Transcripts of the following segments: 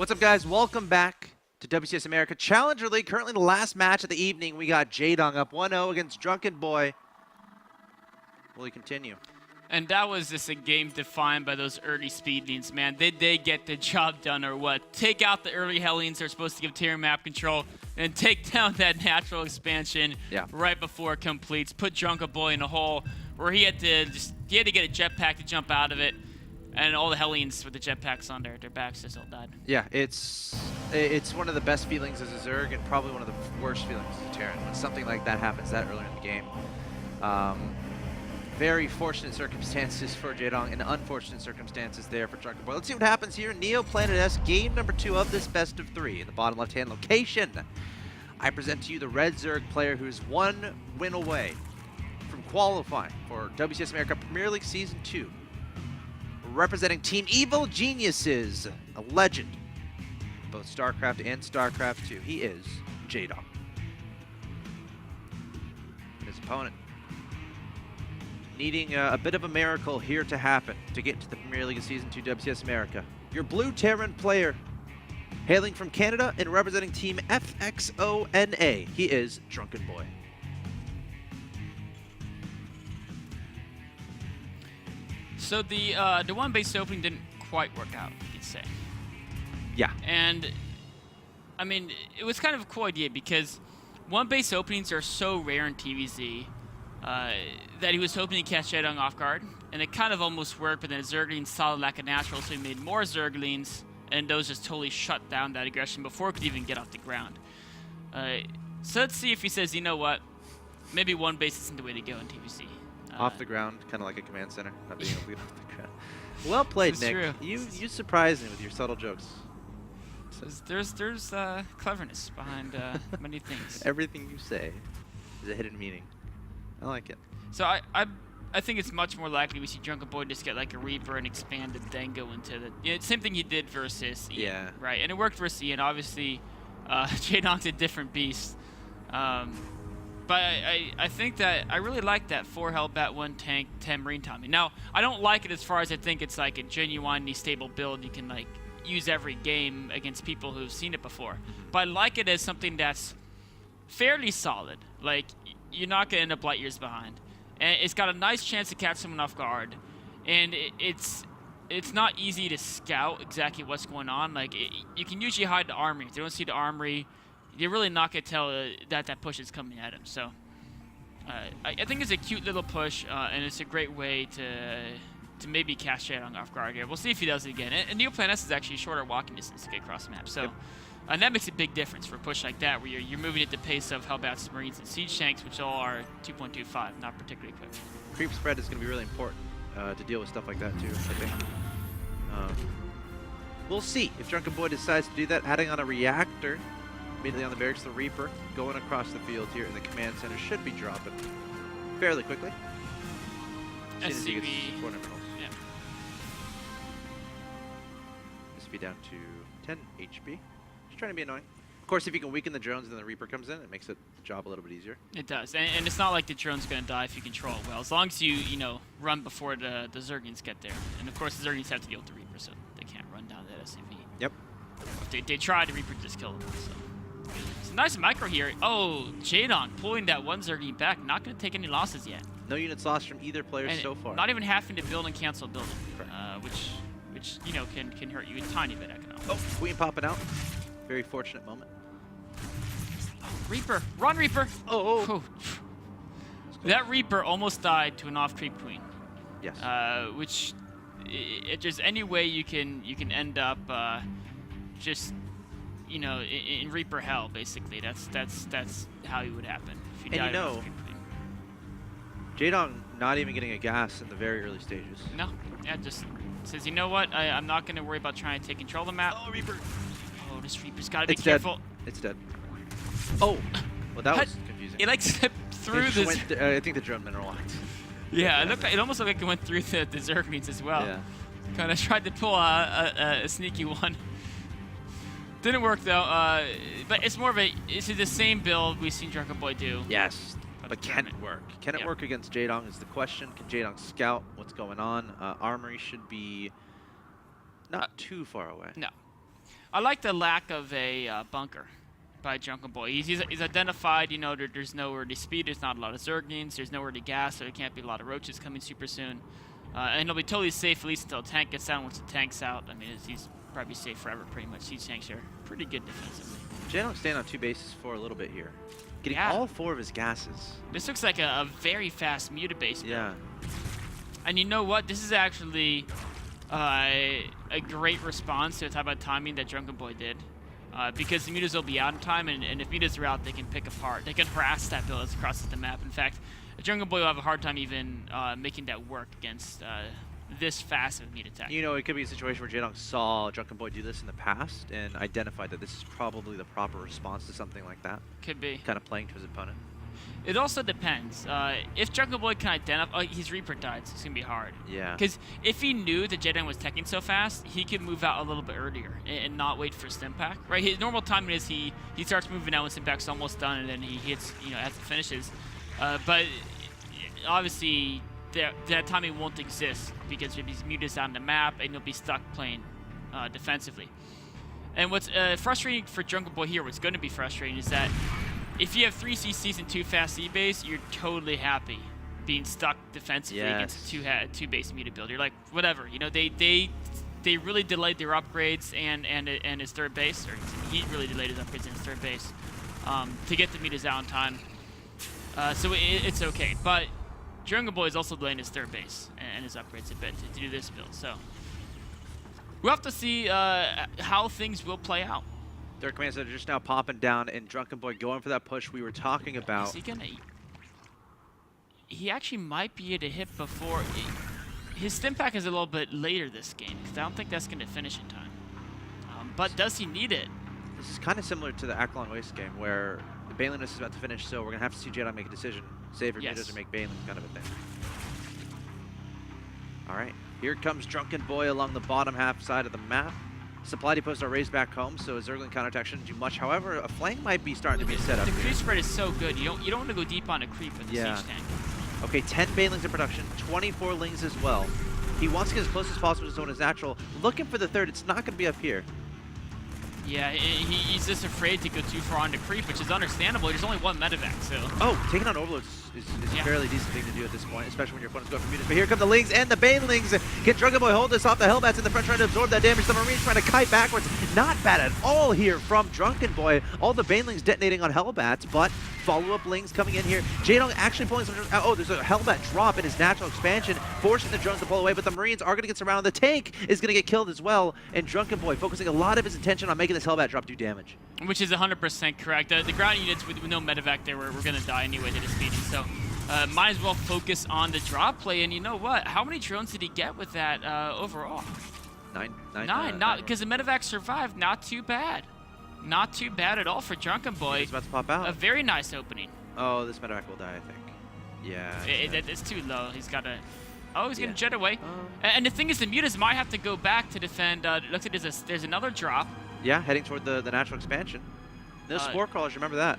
What's up, guys? Welcome back to WCS America Challenger League. Currently the last match of the evening. We got Jaedong up 1-0 against Drunkenboi. Will he continue? And that was just a game defined by those early speedlings, man. Did they get the job done or what? Take out the early Hellions they're supposed to give tier map control and take down that natural expansion right before it completes. Put Drunkenboi in a hole where he had to get a jetpack to jump out of it. And all the Hellions with the jetpacks on their backs just all died. Yeah, it's one of the best feelings as a Zerg and probably one of the worst feelings as a Terran when something like that happens that early in the game. Very fortunate circumstances for Jaedong and unfortunate circumstances there for Drunkenboi. Let's see what happens here in Neo Planet S, game number 2 of this best of 3. In the bottom left-hand location, I present to you the Red Zerg player who is 1 win away from qualifying for WCS America Premier League Season 2. Representing Team Evil Geniuses, a legend, both Starcraft and Starcraft 2. He is Jaedong. His opponent needing a bit of a miracle here to happen to get to the Premier League of Season 2 WCS America. Your blue Terran player, hailing from Canada and representing Team FXONA. He is Drunkenboi. So the one base opening didn't quite work out, you could say. Yeah. And I mean, it was kind of a cool idea because one base openings are so rare in TVZ that he was hoping to catch Jaedong off guard, and it kind of almost worked. But then Zerglings saw the lack of natural, so he made more Zerglings, and those just totally shut down that aggression before it could even get off the ground. So let's see if he says, you know what, maybe one base isn't the way to go in TVZ. Off the ground, kind of like a command center, not being able to get off the ground. Well played, Nick. True. You surprised me with your subtle jokes. There's cleverness behind many things. Everything you say is a hidden meaning. I like it. So I think it's much more likely we see Drunkenboi just get like a Reaper and expand and then go into the same thing he did versus Ian. Yeah. Right, and it worked versus Ian. Obviously, Jaedong's a different beast. But I think that I really like that 4 Hellbat, 1 tank, 10 Marine Tommy. Now, I don't like it as far as I think it's like a genuinely stable build you can like use every game against people who've seen it before. But I like it as something that's fairly solid. Like, you're not going to end up light years behind. And it's got a nice chance to catch someone off guard. And it's not easy to scout exactly what's going on. Like, you can usually hide the armory. If they don't see the armory, you're really not going to tell that push is coming at him. So I think it's a cute little push, and it's a great way to maybe catch Jaedong off guard here. We'll see if he does it again. And Neo Planet S is actually a shorter walking distance to get across the map. So and that makes a big difference for a push like that, where you're moving at the pace of Hellbats, Marines, and Siege Tanks, which all are 2.25, not particularly quick. Creep spread is going to be really important to deal with stuff like that, too, I think. We'll see if Drunkenboi decides to do that, adding on a reactor immediately on the barracks. The Reaper going across the field here in the command center should be dropping fairly quickly. SCV. Yeah. SCV down to 10 HP. Just trying to be annoying. Of course, if you can weaken the drones and then the Reaper comes in, it makes the job a little bit easier. It does, and it's not like the drone's going to die if you control it well, as long as you run before the Zerglings get there. And of course, the Zerglings have to deal with the Reaper, so they can't run down that SCV. Yep. If they try, the Reaper just kill them. So. It's a nice micro here. Oh, Jaedong pulling that one Zergling back, not going to take any losses yet. No units lost from either player and so far. Not even having to build and cancel building, which can hurt you a tiny bit economically. Oh, Queen popping out. Very fortunate moment. Oh, Reaper, run Reaper! Oh. That Reaper almost died to an off-creep Queen. Yes. Which, if there's any way you can end up just in Reaper hell, basically. That's how it would happen if you died to an off-creep Queen. Jaedong not even getting a gas in the very early stages. No, yeah, just says, you know what? I'm not going to worry about trying to take control of the map. Oh, Reaper! Oh, this Reaper's got to be Dead. careful. It's dead. Oh, well, that was confusing. It like slipped through this. I think the drone mineral locked. Yeah, it almost looked like it went through the Zerglings as well. Yeah. Kind of tried to pull a sneaky one. Didn't work though. But it's more of it's the same build we've seen Drunkenboi do. Yes, but can it work? Can it work against Jaedong is the question. Can Jaedong scout what's going on? Armory should be not too far away. No. I like the lack of a bunker by Drunkenboi. He's identified, you know, there's nowhere to speed, there's not a lot of Zerglings, there's nowhere to gas, so there can't be a lot of roaches coming super soon. And he'll be totally safe at least until tank gets down. Once the tank's out, I mean, he's probably safe forever pretty much. These tanks are pretty good defensively. Jaedong staying on 2 bases for a little bit here. Getting all 4 of his gases. This looks like a very fast mutabase build. Yeah. And you know what? This is actually a great response to the type of timing that Drunkenboi did. Because the mutas will be out in time, and if mutas are out, they can pick apart. They can harass that build as it crosses the map. In fact, Drunkenboi will have a hard time even making that work against this fast of a muta attack. You know, it could be a situation where Jaedong saw Drunkenboi do this in the past and identified that this is probably the proper response to something like that. Could be. Kind of playing to his opponent. It also depends. If Drunkenboi can identify, he's Reaper died, so it's gonna be hard. Yeah. Because if he knew that Jaedong was teching so fast, he could move out a little bit earlier and not wait for stim pack. Right. His normal timing is he starts moving out when stim pack's almost done, and then he hits, you know, as it finishes. But obviously that timing won't exist because if he's mutas on the map, and he'll be stuck playing defensively. And what's frustrating for Drunkenboi here, what's going to be frustrating, is that if you have 3 CCs and 2 fast C-base, you're totally happy being stuck defensively against a 2 base muta build. You're like, whatever, you know, they really delayed their upgrades and his third base, or he really delayed his upgrades and his third base to get the mutas out in time. So it's okay, but Drunkenboi is also delaying his third base and his upgrades a bit to do this build. So we'll have to see how things will play out. Their commands are just now popping down, and Drunkenboi going for that push we were talking about. Is he gonna? He actually might be able to hit before. His stim pack is a little bit later this game because I don't think that's gonna finish in time. But does he need it? This is kind of similar to the Aklon Waste game where the Baneliness is about to finish, so we're gonna have to see Jaedong make a decision. Save your mutas or make Banelin, kind of a thing. All right, here comes Drunkenboi along the bottom half side of the map. Supply depots are raised back home, so a Zergling counterattack shouldn't do much. However, a flank might be starting to be set up. The creep spread is so good. You don't want to go deep on a creep with the siege tank. Okay, 10 Banelings in production, 24 Lings as well. He wants to get as close as possible to zone as natural. Looking for the third, it's not going to be up here. Yeah, he's just afraid to go too far on the creep, which is understandable. There's only 1 medevac, so. Oh, taking on Overlords is a fairly decent thing to do at this point, especially when your opponent's going for mutas. But here come the Lings and the Banelings. Can Drunkenboi hold this off? The Hellbats in the front trying to absorb that damage. The Marines trying to kite backwards. Not bad at all here from Drunkenboi. All the Banelings detonating on Hellbats, but follow-up Lings coming in here. Jaedong actually pulling some. Oh, there's a Hellbat drop in his natural expansion, forcing the drones to pull away, but the Marines are going to get surrounded. The tank is going to get killed as well, and Drunkenboi focusing a lot of his attention on making this Hellbat drop do damage. Which is 100% correct. The ground units with no medevac there were going to die anyway to the speeding, so might as well focus on the drop play. And you know what? How many drones did he get with that overall? Nine. Not because the medevac survived. Not too bad. Not too bad at all for Drunkenboi. He's about to pop out. A very nice opening. Oh, this medevac will die, I think. Yeah. It's too low. He's got to. Oh, he's going to jet away. And the thing is, the mutas might have to go back to defend. It looks like there's another drop. Yeah, heading toward the natural expansion. No spore crawlers, remember that.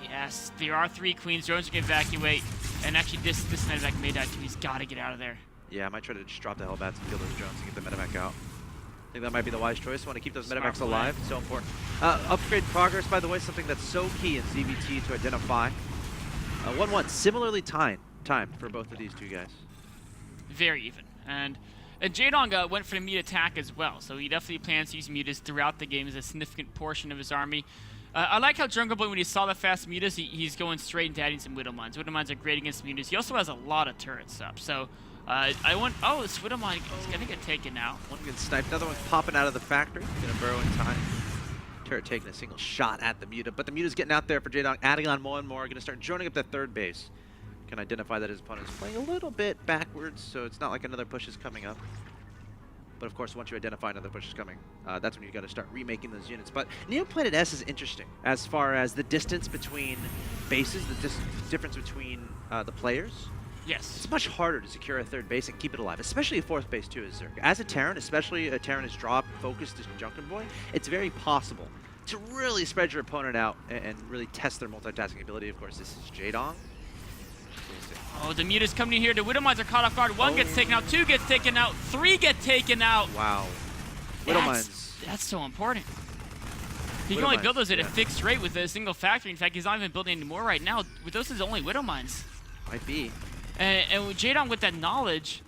Yes, there are 3 queens. Drones are going to evacuate. And actually, this medevac made that too. He's got to get out of there. Yeah, I might try to just drop the Hellbats and kill those drones and get the medevac out. I think that might be the wise choice. Want to keep those medevacs alive. It's so important. Upgrade progress, by the way, something that's so key in CVT to identify. 1-1, similarly timed for both of these two guys. Very even. And Jaedong went for the muta attack as well, so he definitely plans to use mutas throughout the game as a significant portion of his army. I like how Drunkenboi, when he saw the fast mutas, he's going straight into adding some Widow Mines. Widow Mines are great against mutas. He also has a lot of turrets up, so oh, this Widow Mine is going to get taken out. One gets sniped, another one's popping out of the factory. Going to burrow in time. Turret taking a single shot at the muta, but the muta's getting out there for Jaedong, adding on more and more. Going to start joining up that third base. Can identify that his opponent is playing a little bit backwards, so it's not like another push is coming up. But of course, once you identify another push is coming, that's when you got to start remaking those units. But Neoplanet S is interesting as far as the distance between bases, the difference between the players. Yes. It's much harder to secure a third base and keep it alive, especially a fourth base too, as Zerg. As a Terran, especially a Terran is drop focused as Drunkenboi, it's very possible to really spread your opponent out and really test their multitasking ability. Of course, this is Jaedong. Oh, the muta's coming in here. The Widow Mines are caught off guard. 1 gets taken out, 2 gets taken out, 3 get taken out. Wow. Widow Mines. That's so important. He can only build those at a fixed rate with a single factory. In fact, he's not even building any more right now. With those, his only Widow Mines. Might be. And with Jaedong with that knowledge,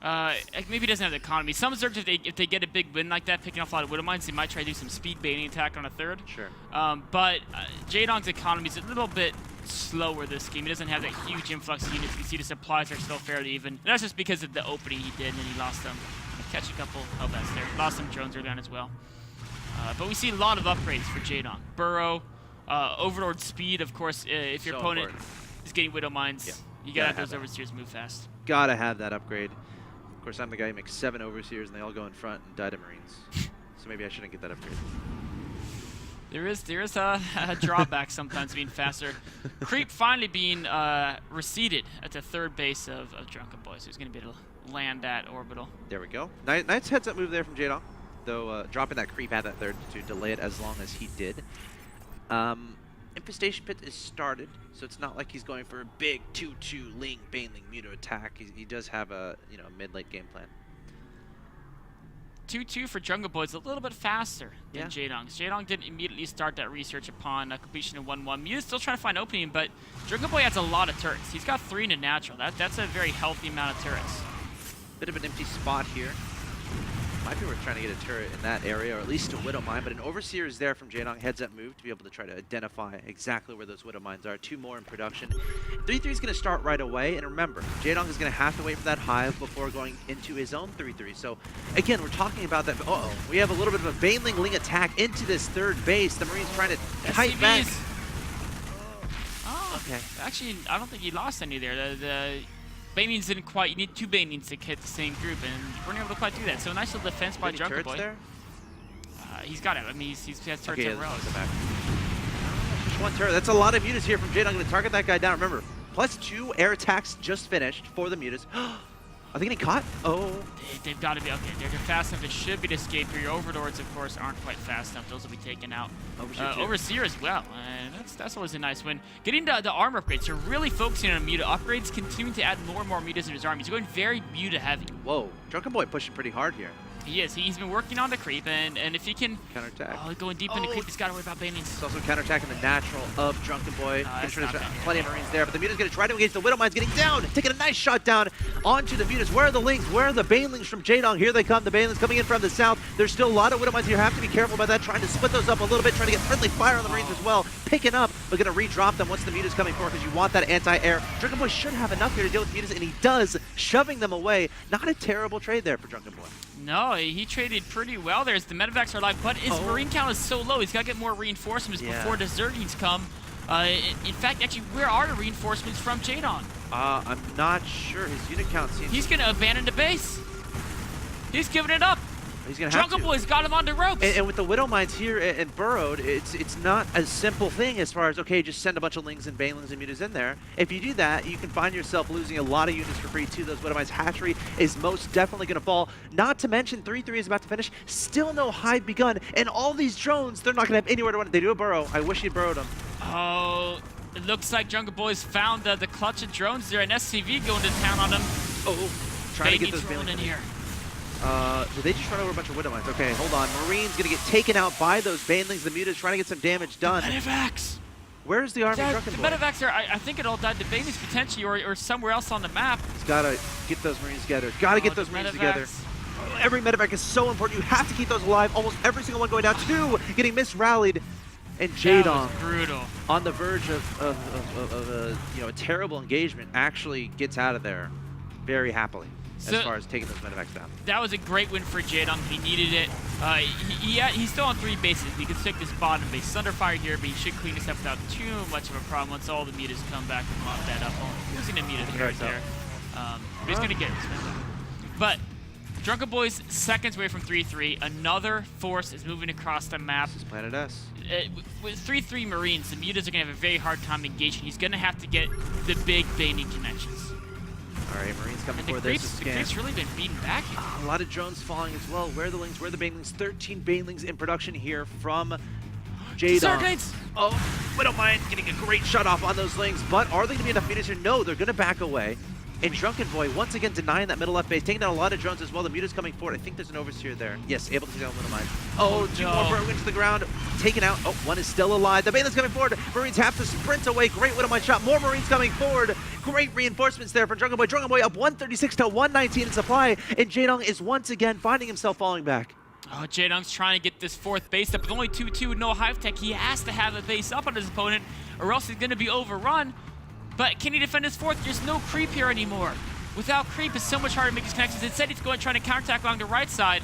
maybe he doesn't have the economy. Some Zergs, if they get a big win like that, picking off a lot of Widow Mines, they might try to do some speed baiting attack on a third. Sure. But Jaedong's economy is a little bit slower this game. He doesn't have that huge influx of units. You can see the supplies are still fairly even. And that's just because of the opening he did, and then he lost them. Catch a couple Hellbats there. Lost some drones early on as well. But we see a lot of upgrades for Jaedong. Burrow, Overlord speed, of course. If your opponent is getting Widow Mines, you gotta have those Overseers move fast. Gotta have that upgrade. Of course, I'm the guy who makes 7 Overseers, and they all go in front and die to Marines. So maybe I shouldn't get that upgrade. There is a drawback sometimes being faster. Creep finally being receded at the third base of Drunkenboi, so he's going to be able to land that orbital. There we go. Nice heads-up move there from Jaedong, though dropping that creep at that third to delay it as long as he did. Infestation Pit is started, so it's not like he's going for a big 2-2 Ling, Baneling, Muto attack. He does have a mid-late game plan. 2-2 for Drunkenboi is a little bit faster than Jaedong. Jaedong didn't immediately start that research upon completion of 1-1. Muta's still trying to find opening, but Drunkenboi has a lot of turrets. He's got 3 in a natural. That's a very healthy amount of turrets. Bit of an empty spot here. Might be worth trying to get a turret in that area, or at least a Widow Mine, but an Overseer is there from Jaedong. Heads up move to be able to try to identify exactly where those Widow Mines are. 2 more in production. 3-3 is going to start right away, and remember, Jaedong is going to have to wait for that hive before going into his own 3-3. So, again, we're talking about that. We have a little bit of a Baneling Ling attack into this third base. The Marines trying to kite back. Oh, okay. Actually, I don't think he lost any there. The Banelings didn't quite. You need 2 Banelings to hit the same group, and weren't able to quite do that. So a nice little defense by Drunkenboi. He's got it. I mean, he has turrets in rows. Just 1 turret. That's a lot of mutas here from Jaedong. Going to target that guy down. Remember, +2 air attacks just finished for the mutas. Are they getting caught? Oh. They've got to be. Okay, they're fast enough. It should be to escape here. Your Overlords, of course, aren't quite fast enough. Those will be taken out. Overseer as well. And that's always a nice win. Getting the armor upgrades. You're really focusing on muta upgrades, continuing to add more and more mutas in his army. He's going very muta heavy. Whoa. Drunkenboi pushing pretty hard here. He is. He's been working on the creep, and if he can counterattack. Going deep into creep, he's got to worry about Banelings. It's also counterattacking the natural of Drunkenboi. Plenty of Marines there, but the Muta's going to try to engage the Widow Mines, getting down, taking a nice shot down onto the Mutas. Where are the Lings? Where are the Banelings from Jaedong? Here they come. The Banelings coming in from the south. There's still a lot of Widow Mines. You have to be careful about that. Trying to split those up a little bit, trying to get friendly fire on the Marines as well. Picking up, but going to re-drop them once the Muta's coming forward because you want that anti-air. Drunkenboi should have enough here to deal with the Mutas, and he does, shoving them away. Not a terrible trade there for Drunkenboi. No, he traded pretty well there as the medevacs are alive, but his Marine count is so low, he's got to get more reinforcements before the Zerglings come. In fact, actually, where are the reinforcements from Jaedong? I'm not sure. His unit count seems... He's going to abandon the base. He's giving it up. He's gonna have to. Drunkenboi's got him on the ropes. And with the Widow Mines here and Burrowed, it's not a simple thing as far as, okay, just send a bunch of Lings and Banelings and Mutas in there. If you do that, you can find yourself losing a lot of units for free too. Those Widow Mines hatchery is most definitely going to fall. Not to mention 3-3 is about to finish. Still no hive begun. And all these drones, they're not going to have anywhere to run. They do a burrow. I wish he'd burrowed them. Oh, it looks like Drunkenboi's found the clutch of drones there. An SCV going to town on him. Trying to get those Banelings in here. Did they just run over a bunch of Widow Mines? Okay, hold on. Marine's going to get taken out by those Banelings. The Muta's trying to get some damage done. Medevacs! Where's the army The Drunkenboi? medevacs are, I think it all died to Banelings potentially or somewhere else on the map. He's got to get those Marines together. Got to get those Marines together. Every medevac is so important. You have to keep those alive. Almost every single one going down. 2 getting misrallied. And Jaedong, brutal, on the verge of a terrible engagement, actually gets out of there very happily as far as taking those medevacs down. That was a great win for Jaedong. He needed it. He's still on 3 bases. He can stick this bottom base. He's under fire here, but he should clean this up without too much of a problem once all the mutas come back and mop that up. Losing a muta there. But he's going to get this one. But Drunkenboi's seconds away from 3-3. Another force is moving across the map. This is Planet S. With 3-3 Marines, the mutas are going to have a very hard time engaging. He's going to have to get the big Baning connections. All right, Marines coming for this. The creep's really been beaten back here. A lot of drones falling as well. Where are the Lings? Where are the Banelings? 13 Banelings in production here from Jaedong. Widow Mine getting a great shut off on those Lings, but are they going to be enough mutas here? No, they're going to back away. And Drunkenboi once again denying that middle left base, taking down a lot of drones as well. The Muta's coming forward. I think there's an overseer there. Yes, able to take down one of mine. Oh, two more broken to the ground. Taken out. Oh, one is still alive. The Bane's coming forward. Marines have to sprint away. Great Widowmine shot. More Marines coming forward. Great reinforcements there from Drunkenboi. Drunkenboi up 136 to 119 in supply. And Jaedong is once again finding himself falling back. Oh, Jaedong's trying to get this 4th base up. With only 2-2 with no hive tech, he has to have the base up on his opponent, or else he's going to be overrun. But can he defend his 4th? There's no creep here anymore. Without creep, it's so much harder to make his connections. Instead, he's going trying to counterattack along the right side.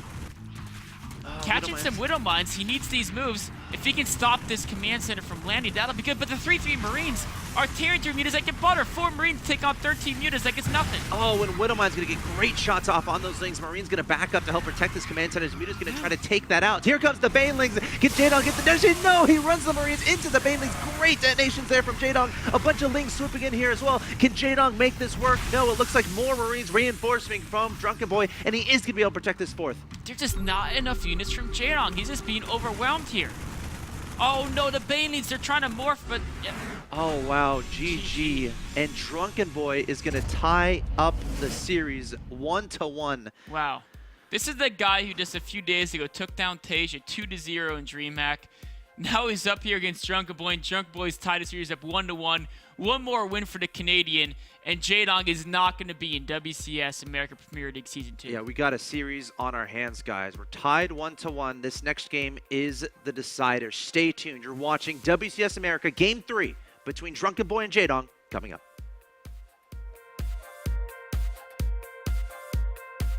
Catching some Widow Mines, he needs these moves. If he can stop this command center from landing, that'll be good. But the 3-3 Marines are tearing through mutas like a butter. 4 Marines take on 13 mutas like it's nothing. Oh, and Widowmine's going to get great shots off on those lings. Marine's going to back up to help protect this command center. His muta's going to try to take that out. Here comes the Banelings. Can Jaedong get the detonation? No, he runs the Marines into the Banelings. Great detonations there from Jaedong. A bunch of lings swooping in here as well. Can Jaedong make this work? No, it looks like more Marines reinforcing from Drunkenboi, and he is going to be able to protect this 4th. There's just not enough units from Jaedong. He's just being overwhelmed here. Oh no, the Banelings, they're trying to morph, but... Yeah. Oh wow, GG. And Drunkenboi is going to tie up the series 1-1. Wow. This is the guy who just a few days ago took down Tasia 2-0 in DreamHack. Now he's up here against Drunkenboi, and Drunkenboi's tied the series up 1-1. One more win for the Canadian, and Jaedong is not going to be in WCS America Premier League Season 2. Yeah, we got a series on our hands, guys. We're tied 1-1. This next game is the decider. Stay tuned. You're watching WCS America Game 3 between Drunkenboi and Jaedong coming up.